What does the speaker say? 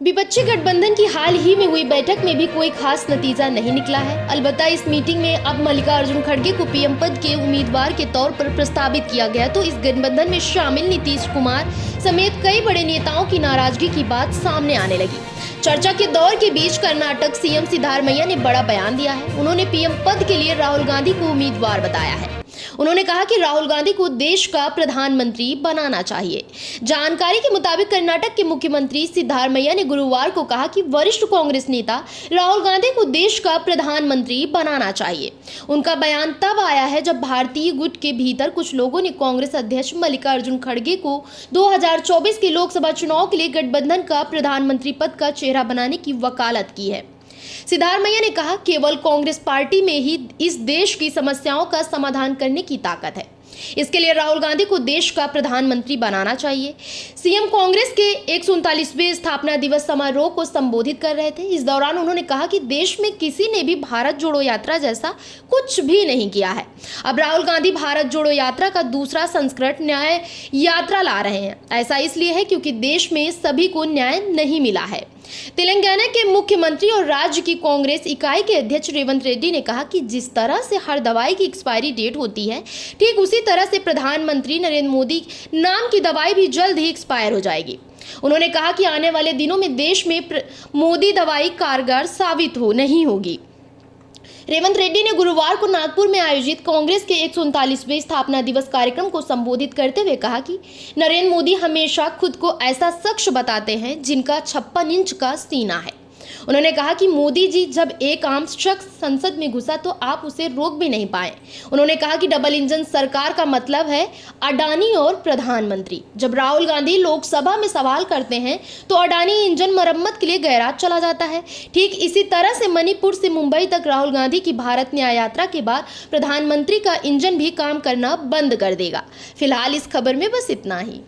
विपक्षी गठबंधन की हाल ही में हुई बैठक में भी कोई खास नतीजा नहीं निकला है। अलबत्ता इस मीटिंग में अब मल्लिकार्जुन खड़गे को पीएम पद के उम्मीदवार के तौर पर प्रस्तावित किया गया तो इस गठबंधन में शामिल नीतीश कुमार समेत कई बड़े नेताओं की नाराजगी की बात सामने आने लगी। चर्चा के दौर के बीच कर्नाटक सीएम सिद्धारमैया ने बड़ा बयान दिया है। उन्होंने पीएम पद के लिए राहुल गांधी को उम्मीदवार बताया है। उन्होंने कहा कि राहुल गांधी को देश का प्रधानमंत्री बनाना चाहिए। जानकारी के मुताबिक कर्नाटक के मुख्यमंत्री सिद्धारमैया ने गुरुवार को कहा कि वरिष्ठ कांग्रेस नेता राहुल गांधी को देश का प्रधानमंत्री बनाना चाहिए। उनका बयान तब आया है जब भारतीय गुट के भीतर कुछ लोगों ने कांग्रेस अध्यक्ष मल्लिकार्जुन खड़गे को 2024 के लोकसभा चुनाव के लिए गठबंधन का प्रधानमंत्री पद का चेहरा बनाने की वकालत की है। सिद्धारमैया ने कहा, केवल कांग्रेस पार्टी में ही इस देश की समस्याओं का समाधान करने की ताकत है। इसके लिए राहुल गांधी को देश का प्रधानमंत्री बनाना चाहिए। सीएम कांग्रेस के 139वें स्थापना दिवस समारोह को संबोधित कर रहे थे। इस दौरान उन्होंने कहा कि देश में किसी ने भी भारत जोड़ो यात्रा जैसा कुछ भी नहीं किया है। अब राहुल गांधी भारत जोड़ो यात्रा का दूसरा संस्करण न्याय यात्रा ला रहे हैं। ऐसा इसलिए है क्योंकि देश में सभी को न्याय नहीं मिला है। तेलंगाना के मुख्यमंत्री और राज्य की कांग्रेस इकाई के अध्यक्ष रेवंत रेड्डी ने कहा कि जिस तरह से हर दवाई की एक्सपायरी डेट होती है, ठीक उसी तरह से प्रधानमंत्री नरेंद्र मोदी नाम की दवाई भी जल्द ही एक्सपायर हो जाएगी। उन्होंने कहा कि आने वाले दिनों में देश में मोदी दवाई कारगर साबित नहीं होगी। रेवंत रेड्डी ने गुरुवार को नागपुर में आयोजित कांग्रेस के 139वें स्थापना दिवस कार्यक्रम को संबोधित करते हुए कहा कि नरेंद्र मोदी हमेशा खुद को ऐसा शख्स बताते हैं जिनका 56 इंच का सीना है। उन्होंने कहा कि मोदी जी जब एक आम शख्स संसद में घुसा तो आप उसे रोक भी नहीं पाए। उन्होंने कहा कि डबल इंजन सरकार का मतलब है अडानी और प्रधानमंत्री। जब राहुल गांधी लोकसभा में सवाल करते हैं तो अडानी इंजन मरम्मत के लिए गैराज चला जाता है। ठीक इसी तरह से मणिपुर से मुंबई तक राहुल गांधी की भारत न्याय यात्रा के बाद प्रधानमंत्री का इंजन भी काम करना बंद कर देगा। फिलहाल इस खबर में बस इतना ही।